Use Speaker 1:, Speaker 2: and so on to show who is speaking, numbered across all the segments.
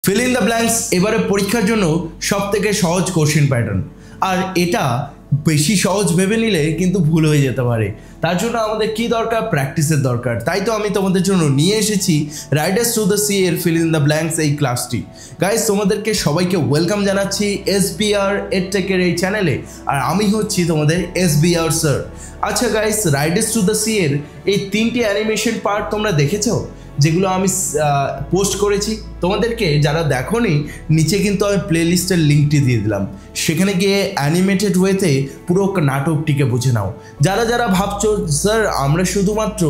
Speaker 1: Fill in the blanks এবারে পরীক্ষার জন্য সবথেকে সহজ কোশ্চেন প্যাটার্ন, আর এটা বেশি সহজ ভেবে নিলে কিন্তু ভুল হয়ে যেতে পারে। তার জন্য আমাদের কি দরকার? প্র্যাকটিসের দরকার। তাই তো আমি তোমাদের জন্য নিয়ে এসেছি রাইডার্স টু দ্য সি এর ফিল ইন দ্য ব্ল্যাঙ্কস এই ক্লাসটি। গাইস, তোমাদেরকে সবাইকে ওয়েলকাম জানাচ্ছি SBR এডটেকের এই চ্যানেলে, আর আমি হচ্ছি তোমাদের SBR স্যার। আচ্ছা guys, Riders to the sea এর এই 3টি অ্যানিমেশন পার্ট তোমরা দেখেছো, যেগুলো আমি পোস্ট করেছি। তোমাদেরকে যারা দেখোনি, নিচে কিন্তু আমি প্লেলিস্টের লিঙ্কটি দিয়ে দিলাম, সেখানে গিয়ে অ্যানিমেটেড ওয়েতে পুরো নাটকটিকে বুঝে নাও। যারা যারা ভাবছো স্যার আমরা শুধুমাত্র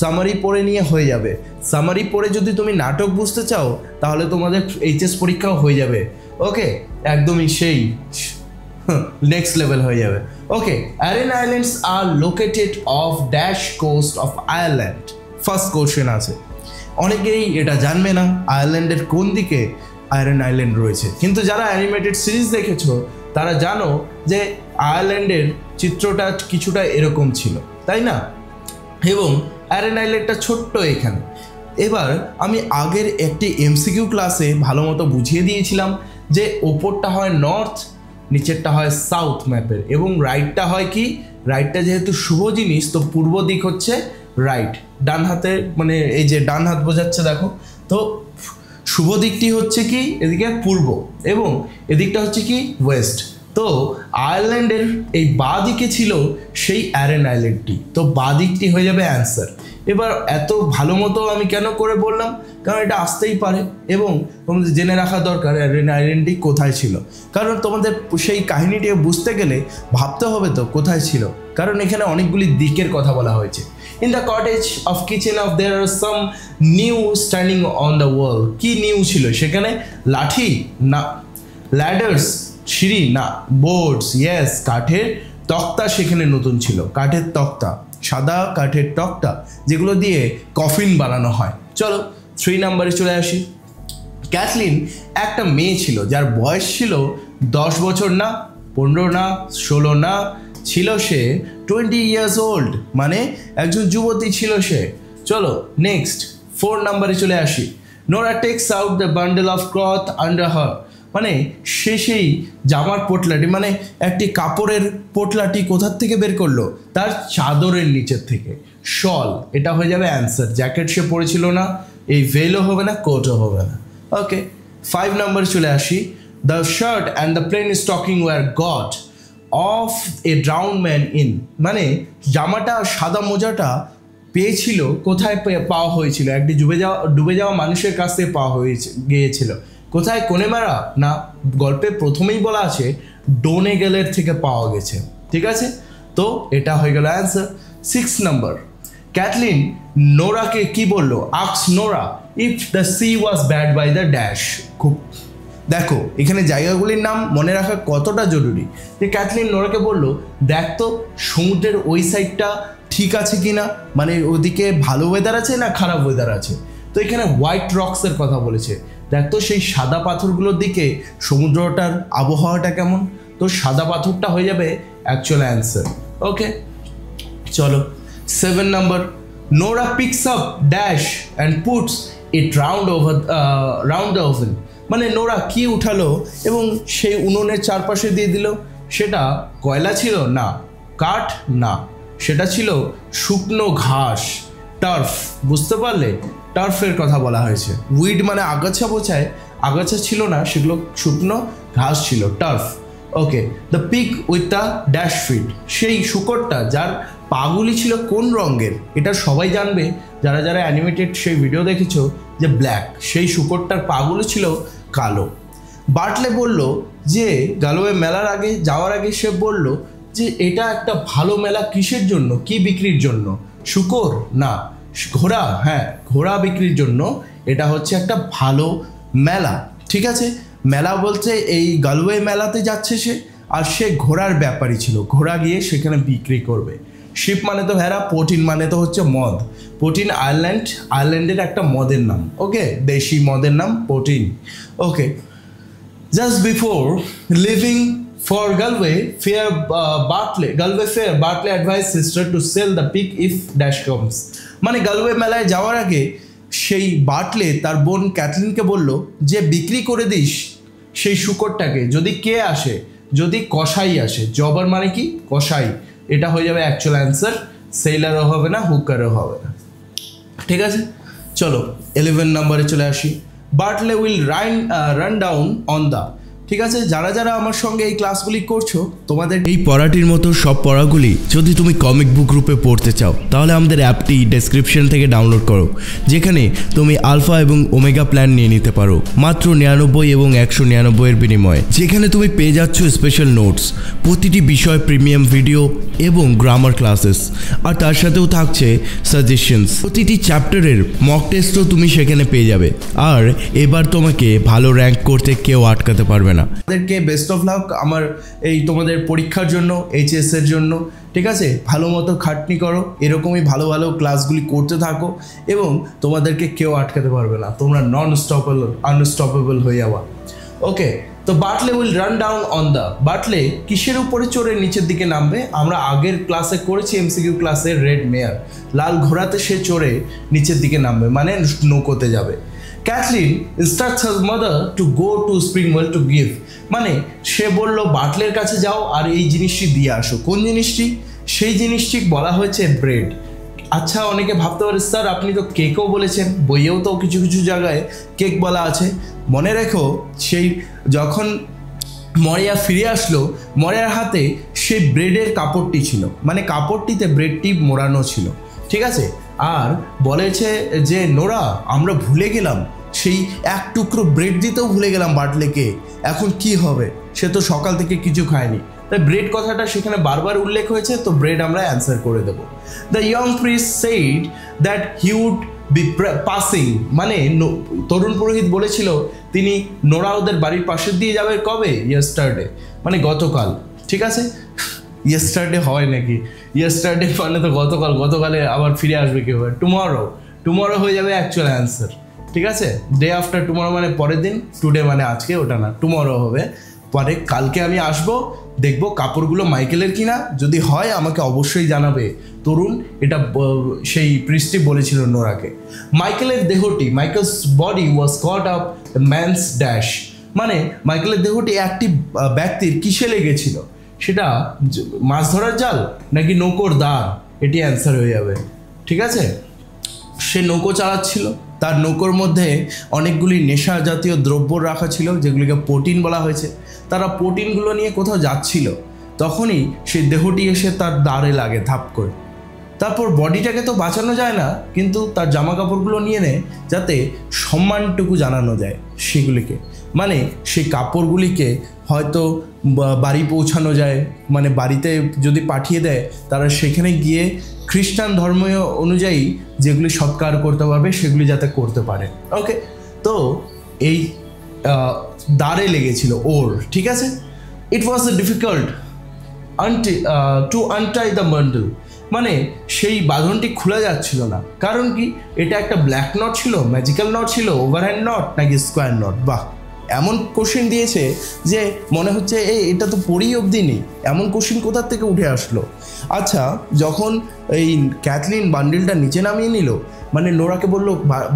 Speaker 1: সামারি পড়ে নিয়ে হয়ে যাবে, সামারি পড়ে যদি তুমি নাটক বুঝতে চাও তাহলে তোমাদের HS পরীক্ষাও হয়ে যাবে। ওকে, একদমই সেই নেক্সট লেভেল হয়ে যাবে। Okay, Aran Islands are located of dash coast of Ireland. First question আছে, অনেকেই এটা জানবে না আয়ারল্যান্ডের কোন দিকে আয়রন আইল্যান্ড রয়েছে, কিন্তু যারা অ্যানিমেটেড সিরিজ দেখেছো তারা জানো যে আয়ারল্যান্ডের চিত্রটা কিছুটা এরকম ছিল, তাই না? এবং আয়রন আইল্যান্ডটা ছোট্ট এখানে। এবার আমি আগের একটি MCQ ক্লাসে ভালো মতো বুঝিয়ে দিয়েছিলাম যে ওপরটা হয় নর্থ, নিচেরটা হয় সাউথ ম্যাপের, এবং রাইটটা হয় কি? রাইটটা যেহেতু শুভ জিনিস, তো পূর্ব দিক হচ্ছে রাইট। ডান হাতে মানে এই যে ডান হাত বোঝাচ্ছে দেখো, তো শুভ দিকটি হচ্ছে কি এদিকে পূর্ব, এবং এদিকটা হচ্ছে কি ওয়েস্ট। তো আয়ারল্যান্ডের এই বাঁ দিকে ছিল সেই অ্যারেন আইল্যান্ডটি, তো বাঁ দিকটি হয়ে যাবে অ্যান্সার। এবার এত ভালো মতো আমি কেন করে বললাম? কারণ এটা আসতেই পারে এবং তোমাদের জেনে রাখা দরকার অ্যারেন আইল্যান্ডটি কোথায় ছিল, কারণ তোমাদের সেই কাহিনীটি বুঝতে গেলে ভাবতে হবে তো কোথায় ছিল, কারণ এখানে অনেকগুলি দিকের কথা বলা হয়েছে। In the cottage of kitchen of there are some new standing on the wall. কি নিউ ছিল সেখানে? লাঠি না, ল্যাডার্স সিঁড়ি না, বোর্ডস ইয়েস, কাঠের তক্তা সেখানে নতুন ছিল, কাঠের তক্তা, সাদা কাঠের তক্তা যেগুলো দিয়ে কফিন বানানো হয়। চলো 3 নম্বরে চলে আসি। ক্যাথলিন একটা মেয়ে ছিল যার বয়স ছিল 10 বছর না, 15 না, 16 না, ছিল সে 20 years old, মানে একজন যুবতী ছিল সে। চলো নেক্সট 4 নম্বরে চলে আসি। Nora takes out the bundle of cloth under her, মানে সেই জামার পোটলাটি, মানে একটি কাপড়ের পোটলাটি কোথার থেকে বের করলো? তার চাদরের নিচের থেকে। শল, এটা হয়ে যাবে অ্যান্সার। জ্যাকেট সে পরেছিল না, এই ভেলও হবে না, কোটও হবে না। ওকে, 5 নম্বরে চলে আসি। The shirt and the plain stocking were got off a drowned man in, মানে জামাটা সাদা মোজাটা পেয়েছিল কোথায়? পাওয়া হয়েছিল একটি ডুবে যাওয়া মানুষের কাছ থেকে পাওয়া গিয়েছিল। কোথায়? কোনেমারা না, গল্পে প্রথমেই বলা আছে ডোনেগেলের থেকে পাওয়া গেছে। ঠিক আছে, তো এটা হয়ে গেল অ্যান্সার। 6 নম্বর, ক্যাথলিন নোরাকে কি বললো? Ask Nora if the sea was bad by the dash. খুব দেখো এখানে জায়গাগুলির নাম মনে রাখা কতটা জরুরি। যে ক্যাথলিন নোরাকে বললো দেখ তো সমুদ্রের ওই সাইডটা ঠিক আছে কিনা, মানে ওদিকে ভালো ওয়েদার আছে না খারাপ ওয়েদার আছে। তো এখানে হোয়াইট রক্সের কথা বলেছে, দেখ তো সেই সাদা পাথরগুলোর দিকে সমুদ্রটার আবহাওয়াটা কেমন। তো সাদা পাথরটা হয়ে যাবে অ্যাকচুয়াল অ্যান্সার। ওকে, চলো 7 নম্বর, Nora picks up dash and puts it round the oven, মানে নোরা কি উঠালো এবং সেই উনুনের চারপাশে দিয়ে দিল? সেটা কয়লা ছিল না, কাঠ না, সেটা ছিল শুকনো ঘাস, টার্ফ। বুঝতে পারলে? টার্ফের কথা বলা হয়েছে। উইড মানে আগাছা বোঝায়, আগাছা ছিল না, সেগুলো শুকনো ঘাস ছিল, turf. Okay, the pig with the dash feet, সেই শুকরটা যার পাগুলি ছিল কোন রঙের? এটা সবাই জানবে যারা যারা অ্যানিমেটেড সেই ভিডিও দেখেছো, যে ব্ল্যাক, সেই শুকরটার পাগুলি ছিল কালো। বার্টলে বলল যে গালোয়ে মেলার আগে যাওয়ার আগে সে বলল যে এটা একটা ভালো মেলা কিসের জন্য, কি বিক্রির জন্য? শুকর না, ঘোড়া, হ্যাঁ ঘোড়া বিক্রির জন্য এটা হচ্ছে একটা ভালো মেলা। ঠিক আছে, মেলা বলতে এই গালওয়ে মেলাতে যাচ্ছে সে, আর সে ঘোড়ার ব্যাপারই ছিল, ঘোড়া গিয়ে সেখানে বিক্রি করবে। শিপ মানে তো ভেড়া, পোটিন মানে তো হচ্ছে মদ। পোটিন আয়ারল্যান্ডের একটা মদের নাম। ওকে, দেশি মদের নাম poteen. Okay, just before leaving for Galway Fair, Bartley advised sister to sell the pig if dash comes, মানে গালওয়ে মেলায় যাওয়ার আগে সেই বাটলে তার বোন ক্যাথলিনকে বলল যে বিক্রি করে দিস সেই শূকরটাকে, যদি কে আসে, যদি কসাই আসে। জবার মানে কি? কসাই। এটা হয়ে যাবে অ্যাকচুয়াল অ্যান্সার, সেলারও হবে না, হুকারও হবে না। ঠিক আছে, চলো 11 নম্বরে চলে আসি। Bartley will run down on the. ঠিক আছে, যারা যারা আমার সঙ্গে এই ক্লাসগুলি করছো, তোমাদের এই পড়াটির মতো সব পড়াগুলি যদি তুমি কমিক বুক গ্রুপে পড়তে চাও, তাহলে আমাদের অ্যাপটি ডেসক্রিপশন থেকে ডাউনলোড করো, যেখানে তুমি আলফা এবং ওমেগা প্ল্যান নিয়ে নিতে পারো মাত্র 99 এবং 199 এর বিনিময়ে, যেখানে তুমি পেয়ে যাচ্ছ স্পেশাল নোটস, প্রতিটি বিষয় প্রিমিয়াম ভিডিও এবং গ্রামার ক্লাসেস, আর তার সাথেও থাকছে সাজেশনস। প্রতিটি চ্যাপ্টারের মক টেস্টও তুমি সেখানে পেয়ে যাবে। আর এবার তোমাকে ভালো র্যাঙ্ক করতে কেউ আটকাতে পারবে না। আমাদেরকে বেস্ট অফ লাক আমার এই তোমাদের পরীক্ষার জন্য, এইচএস এর জন্য। ঠিক আছে, ভালো মতো খাটনি করো, এরকমই ভালো ভালো ক্লাসগুলি করতে থাকো এবং তোমাদেরকে কেউ আটকাতে পারবে না, তোমরা আনস্টপেবল হয়ে যাওয়া। ওকে, তো Bartley will run down on the. Bartley কিসের উপরে চড়ে নিচের দিকে নামবে? আমরা আগের ক্লাসে করেছি এমসিকিউ ক্লাসে, রেড মেয়ার, লাল ঘোড়াতে সে চড়ে নিচের দিকে নামবে, মানে নৌকোতে যাবে। Cathleen instructs her mother to go to Springwell to give, মানে সে বলল বাটলের কাছে যাও আর এই জিনিসটি দিয়ে আসো। কোন জিনিসটি? সেই জিনিসটি বলা হয়েছে ব্রেড। আচ্ছা, অনেকে ভাবতে পারে স্যার আপনি তো কেকও বলেছেন, বইয়েও তো কিছু কিছু জায়গায় কেক বলা আছে। মনে রেখো, সেই যখন মরিয়া ফিরে আসলো, মরিয়ার হাতে সেই ব্রেডের কাপড়টি ছিল, মানে কাপড়টিতে ব্রেডটি মোড়ানো ছিল। ঠিক আছে, আর বলেছে যে নোরা আমরা ভুলে গেলাম, সেই এক টুকরো ব্রেড দিতেও ভুলে গেলাম বাটলেকে, এখন কি হবে? সে তো সকাল থেকে কিছু খায়নি। তাই ব্রেড কথাটা সেখানে বারবার উল্লেখ হয়েছে, তো ব্রেড আমরা অ্যান্সার করে দেব। The young priest said that he would be passing, মানে তরুণ পুরোহিত বলেছিল তিনি নোরা ওদের বাড়ির পাশের দিয়ে যাবে কবে? ইয়েস্টারডে, মানে গতকাল। ঠিক আছে, ইয়েস্টারডে হয় নাকি? ইয়েস্টারডে মানে তো গতকাল, গতকালে আবার ফিরে আসবে কীভাবে? টুমরো হয়ে যাবে অ্যাকচুয়াল অ্যান্সার। ঠিক আছে, ডে আফটার টুমরো মানে পরের দিন, টুডে মানে আজকে, ওটা না, টুমরো হবে। পরে কালকে আমি আসবো, দেখবো কাপড়গুলো মাইকেলের কিনা, যদি হয় আমাকে অবশ্যই জানাবে। তরুণ এটা সেই পৃষ্টি বলেছিল নোরাকে। মাইকেলের দেহটি, Michael's body was cut up man's dash, মানে মাইকেলের দেহটি একটি ব্যক্তির কিসে লেগেছিল? সেটা মাছ ধরার জাল নাকি নৌকোর দাঁড়? এটি অ্যান্সার হয়ে যাবে। ঠিক আছে, সে নৌকো চালাচ্ছিল, তার নৌকোর মধ্যে অনেকগুলি নেশা জাতীয় দ্রব্য রাখা ছিল, যেগুলিকে প্রোটিন বলা হয়েছে। তারা প্রোটিনগুলো নিয়ে কোথাও যাচ্ছিল, তখনই সেই দেহটি এসে তার দাঁড়ে লাগে ধাপ করে। তারপর বডিটাকে তো বাঁচানো যায় না, কিন্তু তার জামা কাপড়গুলো নিয়ে নেয় যাতে সম্মানটুকু জানানো যায় সেগুলিকে, মানে সেই কাপড়গুলিকে হয়তো বাড়ি পৌঁছানো যায়, মানে বাড়িতে যদি পাঠিয়ে দেয়, তারা সেখানে গিয়ে খ্রিস্টান ধর্মীয় অনুযায়ী যেগুলি সৎকার করতে পারবে সেগুলি যাতে করতে পারে। ওকে, তো এই দাঁড়ে লেগেছিল ওর। ঠিক আছে, it was difficult to untie the bundle, মানে সেই বাঁধনটি খোলা যাচ্ছিল না। কারণ কি? এটা একটা ব্ল্যাক নট ছিল, ম্যাজিক্যাল নট ছিল, ওভারহ্যান্ড নট নাকি স্কোয়ার নট? বাহ, এমন কোশ্চেন দিয়েছে যে মনে হচ্ছে এটা তো পড়েই অবধি নেই, এমন কোশ্চেন কোথার থেকে উঠে আসলো। আচ্ছা, যখন এই ক্যাথলিন বান্ডিলটা নিচে নামিয়ে নিল, মানে নোরাকে বলল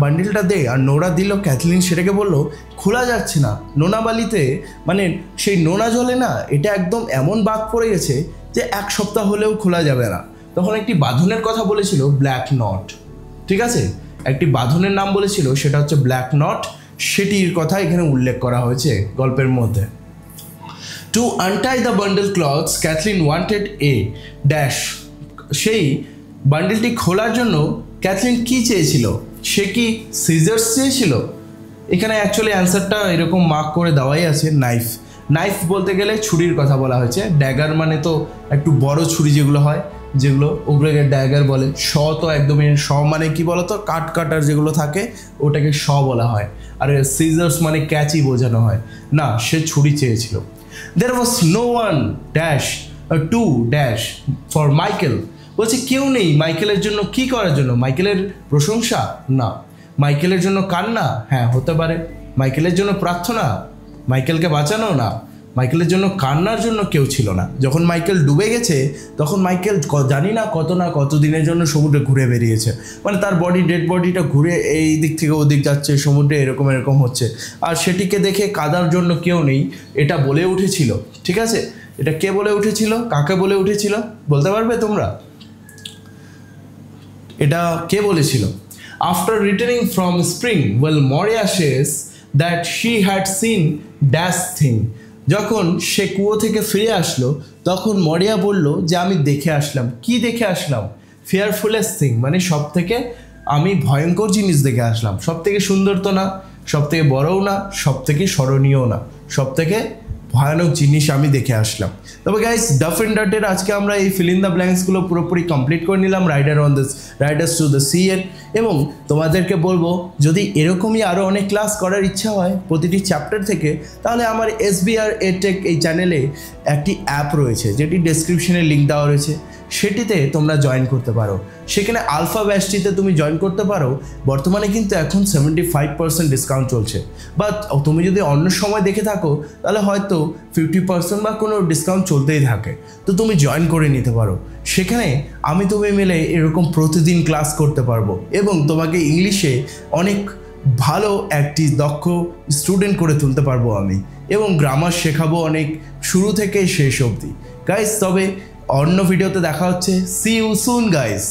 Speaker 1: বান্ডিলটা দে, আর নোরা দিল, ক্যাথলিন সেটাকে বললো খোলা যাচ্ছে না। নোনা বালিতে, মানে সেই নোনা জলে না, এটা একদম এমন বাঁক পড়ে গেছে যে 1 সপ্তাহ হলেও খোলা যাবে না। তখন একটি বাঁধনের কথা বলেছিল, ব্ল্যাক নট। ঠিক আছে, একটি বাঁধনের নাম বলেছিল, সেটা হচ্ছে ব্ল্যাক নট। সেটির কথা এখানে উল্লেখ করা হয়েছে গল্পের মধ্যে। To untie the bundle clothes Cathleen wanted a dash, সেই বান্ডেলটি খোলার জন্য ক্যাথলিন কি চেয়েছিল? সে কি সিজার্স চেয়েছিল? এখানে অ্যাকচুয়ালি অ্যান্সারটা এরকম মার্ক করে দেওয়াই আছে, নাইফ। নাইফ বলতে গেলে ছুরির কথা বলা হয়েছে। ড্যাগার মানে তো একটু বড় ছুরি যেগুলো হয়, যেগুলো ওগুলোকে ড্যাগার বলে। শ তো একদমই, শ মানে কি বলতো, কাটার যেগুলো থাকে ওটাকে শ বলা হয়। আর সিজার্স মানে ক্যাচি বোঝানো হয়। না, সে ছুরি চেয়েছিল। There was no one dash to dash for Michael, বলছে কেউ নেই মাইকেলের জন্য। কি করার জন্য? মাইকেলের প্রশংসা? না। মাইকেলের জন্য কান্না? হ্যাঁ, হতে পারে। মাইকেলের জন্য প্রার্থনা? মাইকেলকে বাঁচানো? না। মাইকেলের জন্য কান্নার জন্য কেউ ছিল না। যখন মাইকেল ডুবে গেছে তখন মাইকেল জানি না কত দিনের জন্য সমুদ্রে ঘুরে বেরিয়েছে, মানে তার ডেড বডিটা ঘুরে এই দিক থেকে ওদিক যাচ্ছে, সমুদ্রে এরকম হচ্ছে, আর সেটিকে দেখে কাঁদার জন্য কেউ নেই, এটা বলে উঠেছিল। ঠিক আছে, এটা কে বলে উঠেছিল, কাকে বলে উঠেছিল বলতে পারবে তোমরা? এটা কে বলেছিল? After returning from spring well মরিয়া শেস that she had seen dash thing. যখন সে কুয়ো থেকে ফিরে আসলো তখন মরিয়া বলল যে আমি দেখে আসলাম। কি দেখে আসলাম? ফিয়ারফুলেস্ট থিং, মানে সব থেকে আমি ভয়ঙ্কর জিনিস দেখে আসলাম। সব থেকে সুন্দর তো না, সব থেকে বড়ও না, সব থেকে স্মরণীয় না, সব থেকে ভয়ানক জিনিস আমি দেখে আসলাম। তবে গাইস, ডাফ এন্ড ডার্টের আজকে আমরা এই ফিল ইন দ্য ব্ল্যাঙ্কসগুলো পুরোপুরি কমপ্লিট করে নিলাম রাইডার্স টু দ্য সি এর। এবং তোমাদেরকে বলবো, যদি এরকমই আরও অনেক ক্লাস করার ইচ্ছা হয় প্রতিটি চ্যাপ্টার থেকে, তাহলে আমার SBR এডটেক এই চ্যানেলে একটি অ্যাপ রয়েছে, যেটি ডেসক্রিপশনে লিঙ্ক দেওয়া রয়েছে, সেটিতে তোমরা জয়েন করতে পারো। সেখানে আলফা ব্যাচটিতে তুমি জয়েন করতে পারো। বর্তমানে কিন্তু এখন 75% ডিসকাউন্ট চলছে, বা তুমি যদি অন্য সময় দেখে থাকো তাহলে হয়তো 50% বা কোনো ডিসকাউন্ট চলতেই থাকে, তো তুমি জয়েন করে নিতে পারো। সেখানে তুমি মিলে এরকম প্রতিদিন ক্লাস করতে পারবো এবং তোমাকে ইংলিশে অনেক ভালো একটি দক্ষ স্টুডেন্ট করে তুলতে পারবো আমি, এবং গ্রামার শেখাবো অনেক শুরু থেকে শেষ অবধি। গাইস, তবে অন্য ভিডিওতে দেখা হচ্ছে। See you soon guys.